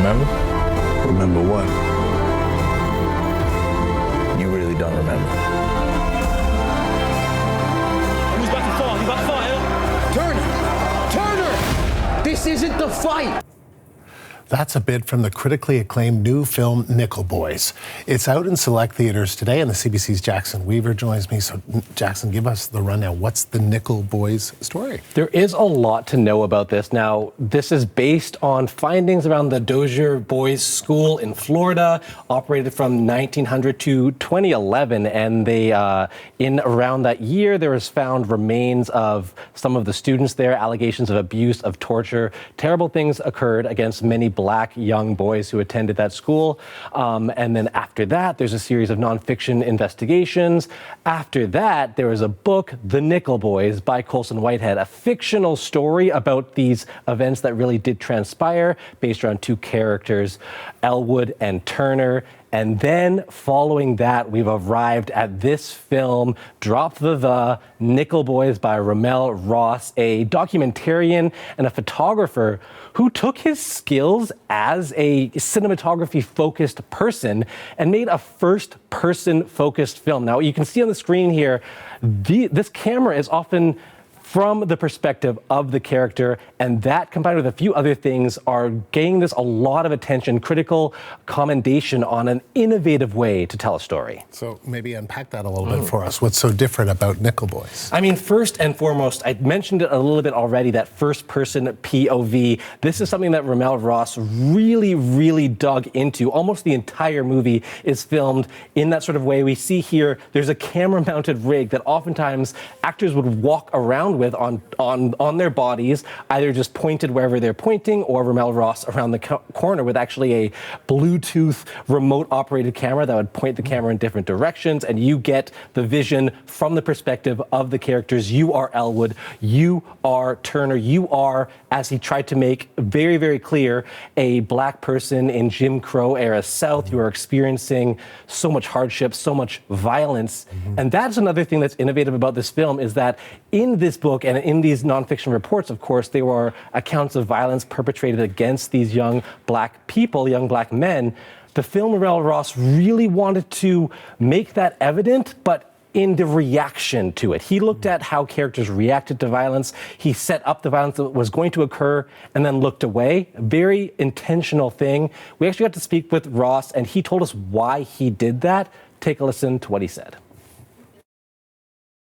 remember? Remember what? You really don't remember. Who's about to fall? He's about to fall, Turner! This isn't the fight! That's a bit from the critically acclaimed new film Nickel Boys. It's out in select theaters today, and the CBC's Jackson Weaver joins me. So, Jackson, give us the rundown. What's the Nickel Boys story? There is a lot to know about this. Now, this is based on findings around the Dozier Boys School in Florida, operated from 1900 to 2011, and they, in around that year, there was found remains of some of the students there, allegations of abuse, of torture. Terrible things occurred against many Black young boys who attended that school. And then after that, there's a series of nonfiction investigations. After that, there was a book, The Nickel Boys, by Colson Whitehead, a fictional story about these events that really did transpire, based around two characters, Elwood and Turner. And then following that, we've arrived at this film, Drop the Nickel Boys by RaMell Ross, a documentarian and a photographer who took his skills as a cinematography-focused person and made a first-person focused film. Now, you can see on the screen here, this camera is often from the perspective of the character, and that combined with a few other things are gaining this a lot of attention, critical commendation on an innovative way to tell a story. So maybe unpack that a little bit for us. What's so different about Nickel Boys? I mean, first and foremost, I mentioned it a little bit already, that first-person POV. This is something that RaMell Ross really dug into. Almost the entire movie is filmed in that sort of way. We see here, there's a camera-mounted rig that oftentimes actors would walk around with on their bodies, either just pointed wherever they're pointing, or RaMell Ross around the corner with actually a Bluetooth remote operated camera that would point the camera in different directions, and you get the vision from the perspective of the characters. You are Elwood, you are Turner, you are, as he tried to make very clear, a Black person in Jim Crow era South. You are experiencing so much hardship, so much violence. And that's another thing that's innovative about this film, is that in this book and in these nonfiction reports, of course, there were accounts of violence perpetrated against these young Black people, young Black men. The film RaMell Ross really wanted to make that evident, but in the reaction to it. He looked at how characters reacted to violence. He set up the violence that was going to occur and then looked away. A very intentional thing. We actually got to speak with Ross, and he told us why he did that. Take a listen to what he said.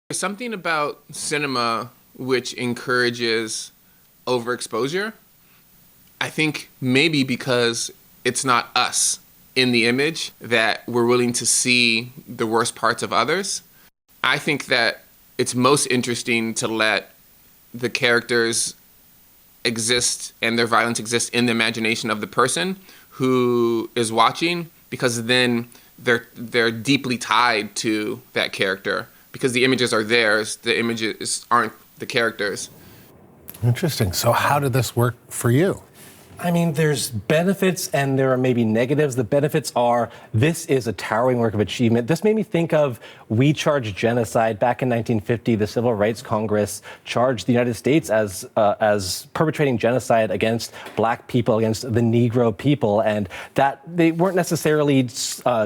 There's something about cinema which encourages overexposure. I think maybe because it's not us in the image, that we're willing to see the worst parts of others. I think that it's most interesting to let the characters exist and their violence exist in the imagination of the person who is watching, because then they're deeply tied to that character. Because the images are theirs, the images aren't the characters. Interesting. So how did this work for you? I mean, there's benefits and there are maybe negatives. The benefits are, this is a towering work of achievement. This made me think of We Charge Genocide. Back in 1950, the Civil Rights Congress charged the United States as perpetrating genocide against Black people, against the Negro people, and that they weren't necessarily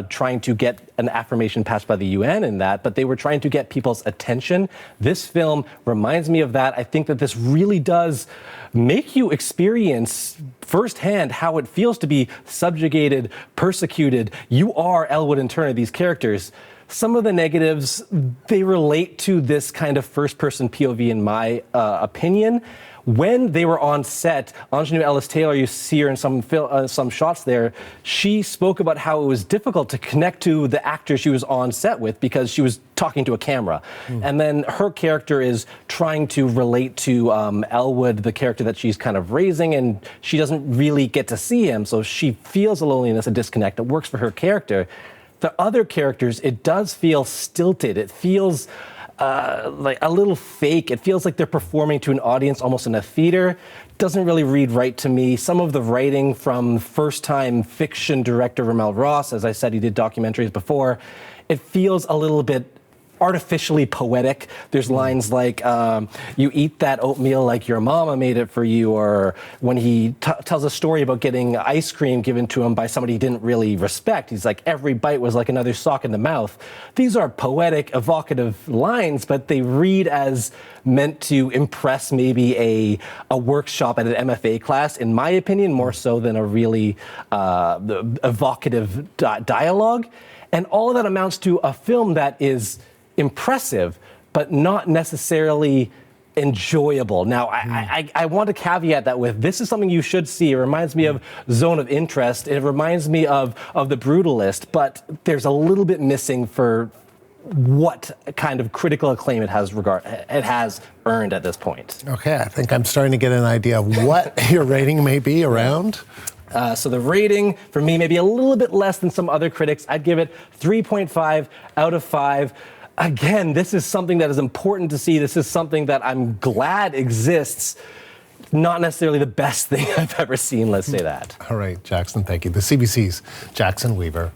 trying to get an affirmation passed by the UN in that, but they were trying to get people's attention. This film reminds me of that. I think that this really does make you experience firsthand how it feels to be subjugated, persecuted. You are Elwood and Turner, these characters. Some of the negatives, they relate to this kind of first-person POV, in my opinion. When they were on set, Ingenue Ellis-Taylor, you see her in some shots there, she spoke about how it was difficult to connect to the actor she was on set with because she was talking to a camera. And then her character is trying to relate to Elwood, the character that she's kind of raising, and she doesn't really get to see him, so she feels a loneliness, a disconnect. It works for her character. The other characters, it does feel stilted. It feels like a little fake. It feels like they're performing to an audience almost in a theater. Doesn't really read right to me. Some of the writing from first-time fiction director RaMell Ross, as I said, he did documentaries before, it feels a little bit artificially poetic. There's lines like, you eat that oatmeal like your mama made it for you, or when he tells a story about getting ice cream given to him by somebody he didn't really respect, he's like, every bite was like another sock in the mouth. These are poetic, evocative lines, but they read as meant to impress maybe a workshop at an MFA class, in my opinion, more so than a really evocative dialogue. And all of that amounts to a film that is impressive, but not necessarily enjoyable. Now, I want to caveat that with, this is something you should see. It reminds me of Zone of Interest. It reminds me of The Brutalist, but there's a little bit missing for what kind of critical acclaim it has earned at this point. Okay, I think I'm starting to get an idea of what your rating may be around. So the rating for me may be a little bit less than some other critics. I'd give it 3.5 out of 5. Again, this is something that is important to see. This is something that I'm glad exists. Not necessarily the best thing I've ever seen, let's say that. All right, Jackson, thank you. The CBC's Jackson Weaver.